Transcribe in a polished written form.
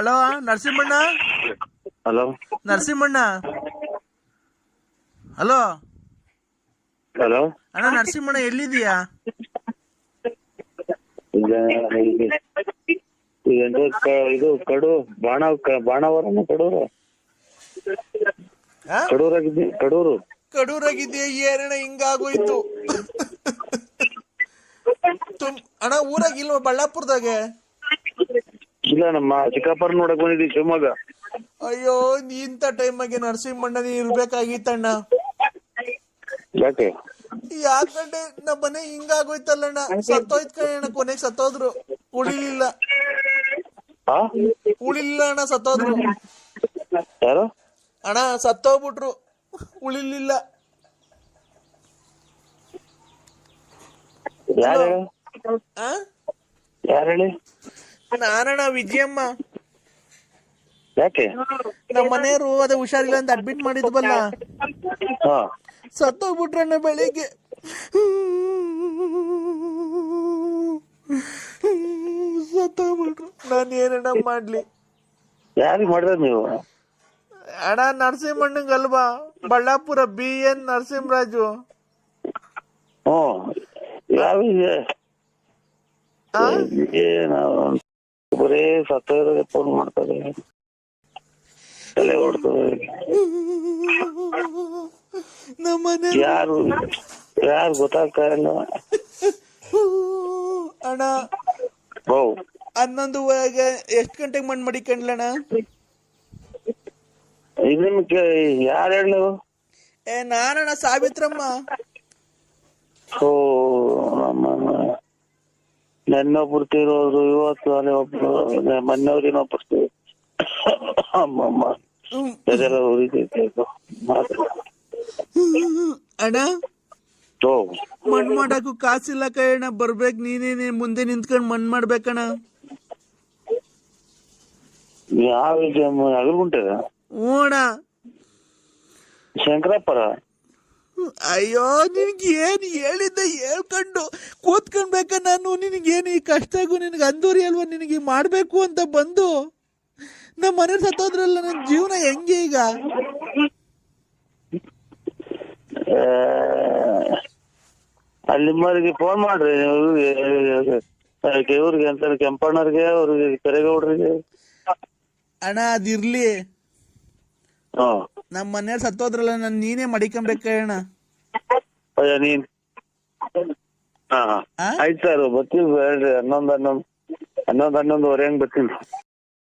Hello ನರಸಿಂಹಣ್ಣ. Hello ನರಸಿಂಹಣ್ಣ. Hello hello ಅಣ್ಣ ನರಸಿಂಹಣ್ಣ ಎಲ್ಲಿದೀಯಾ? ಇದು ಕಡು ಬಾಣಾವರನ ಕಡೂರು ಕಡೂರಾಗಿದ್ದಿ ಕಡೂರು ಕಡೂರಾಗಿದ್ಯಾ? ಏನಣ್ಣ ಹಿಂಗಾಗೋಯ್ತು? ಅಣ್ಣ ಊರಾಗಿಲ್ವ ಬಳ್ಳಾಪುರದಾಗೆ? ಇಲ್ಲ, ನಮ್ಮ ಚಿಕ್ಕಪ್ಪರ್ ನೋಡಕ್ ಬಂದಿದ್ವಿ ಶಿವಮೊಗ್ಗ. ಅಯ್ಯೋ, ಇಂಥ ಟೈಮಾಗೆ ನರಸಿಂಹಣ್ಣ ನೀ ಇರ್ಬೇಕಾಗಿತ್ತಣ್ಣ. ಯಾಕೆ ಯಾಕಂದ್ರೆ ನಮ್ಮ ಮನೆ ಹಿಂಗಾಗೋಯ್ತಲ್ಲಣ್ಣ. ಸತ್ತೋಯ್ತು ಕಣ, ಕೊನೆಗೆ ಸತ್ತೋದ್ರು. ಉಳಿಲಿಲ್ಲ ಅಣ್ಣ, ಸತ್ತೋದ್ರು. ಯಾರು? ಅಣ್ಣ ಸತ್ತೋಗ್ಬಿಟ್ರು, ಉಳಿಲಿಲ್ಲ. ಯಾರು ಹೇಳಿ? ನಾನಣ್ಣ, ವಿಜಯಮ್ಮ. ಯಾಕೆ? ನಮ್ಮ ಮನೆಯವರು ಅದೇ ಹುಷಾರಿಲ್ಲ ಅಂತ ಅಡ್ಮಿಟ್ ಮಾಡಿದ್ವಲ್ಲ, ಸತ್ತೋಗ್ಬಿಟ್ರಣ್ಣ ಬೆಳಿಗ್ಗೆ. ಸತ್ತೋಗ್ಬಿಟ್ರು. ನಾನು ಏನಣ್ಣ ಮಾಡ್ಲಿ? ಯಾರಿಗೆ ಮಾಡಿದ್ರ ನೀವು? ಅಣ್ಣ ನರಸಿಂಹಣ್ಣಂಗಲ್ವಾ, ಬಳ್ಳಾಪುರ BN ನರಸಿಂಹರಾಜು. ಯಾವಿಗೆ ಬರೇ ಸತ್ತೋದ್ರೆ ಫೋನ್ ಮಾಡ್ತಾರೆ, ತಲೆ ಹೊಡ್ತದೆ. ನಮ್ಮನೆ ಯಾರು ಗೊತ್ತಾಗ್ತಾ ಇಲ್ಲ ಅಣ್ಣ. 11 ಎಷ್ಟು ಗಂಟೆಗೆ ಮಣ್ಣು ಮಡಿಕೊಂಡ್ಲಣ್ಣ? ನಿಮ್ಗೆ ಯಾರು ಹೇಳು? ನಾನಣ್ಣ, ಸಾವಿತ್ರಮ್ಮ. ನೆನ್ನೊಬ್ರು ತೀರೋದ್ರು, ಇವತ್ತು ಅಲ್ಲೇ ಒಬ್ರು, ಮೊನ್ನೆವ್ರು ಇನ್ನೊಬ್ರು. ಅಮ್ಮಮ್ಮ ಅದೆಲ್ಲ ಉರಿತೈತೆ ಅಣ್ಣ. ಮಣ್ಣು ಮಾಡಕ್ಕೂ ಕಾಸಿಲ್ಲ ಕಣ, ಬರ್ಬೇಕು ನೀನೇನೆ ಮುಂದೆ ನಿಂತ್ಕೊಂಡು ಮಣ್ಣು ಮಾಡ್ಬೇಕಣ್ಣ. ಯಾವ ಅಗಲ್ಗುಂಟೆ? ಓಣ ಶಂಕರಪ್ಪರ. ಅಯ್ಯೋ, ನಿನ್ಗೆ ಏನು ಹೇಳಿದ್ದೆ ಹೇಳ್ಕೊಂಡು ಕೂತ್ಕೊಂಡ್ಬೇಕ ನಾನು. ನಿನಗೇನು ಈ ಕಷ್ಟಗೂ ನಿನಗೆ ಅಂದೂರಿ ಅಲ್ವಾ ನಿನಗೆ ಮಾಡಬೇಕು ಅಂತ ಬಂದು ನಮ್ಮ ಮನೆ ಸತ್ತೋದ್ರಲ್ಲ. ನನ್ನ ಜೀವನ ಹೆಂಗೆ ಈಗ? ಅಲ್ಲಿಮ್ಮರಿಗೆ ಫೋನ್ ಮಾಡ್ರಿ ಇವ್ರಿಗೆ ಅಂತಾರೆ, ಕೆಂಪಣ್ಣವ್ರಿಗೆ, ಅವ್ರಿಗೆ ಕರೆಗೌಡ್ರಿಗೆ. ಅಣ್ಣ ಅದಿರ್ಲಿ, ನಮ್ಮ ಮನೆಯವ್ರು ಸತ್ತೋದ್ರಲ್ಲ, ನಾನು ನೀನೇ ಮಡಿಕೊಂಬೇಕಣ್ಣ. ನೀನ್ ಆಯ್ತು ಸರ್, ಬರ್ತೀವಿ. 11:11 11:11 ಬರ್ತೀನಿ.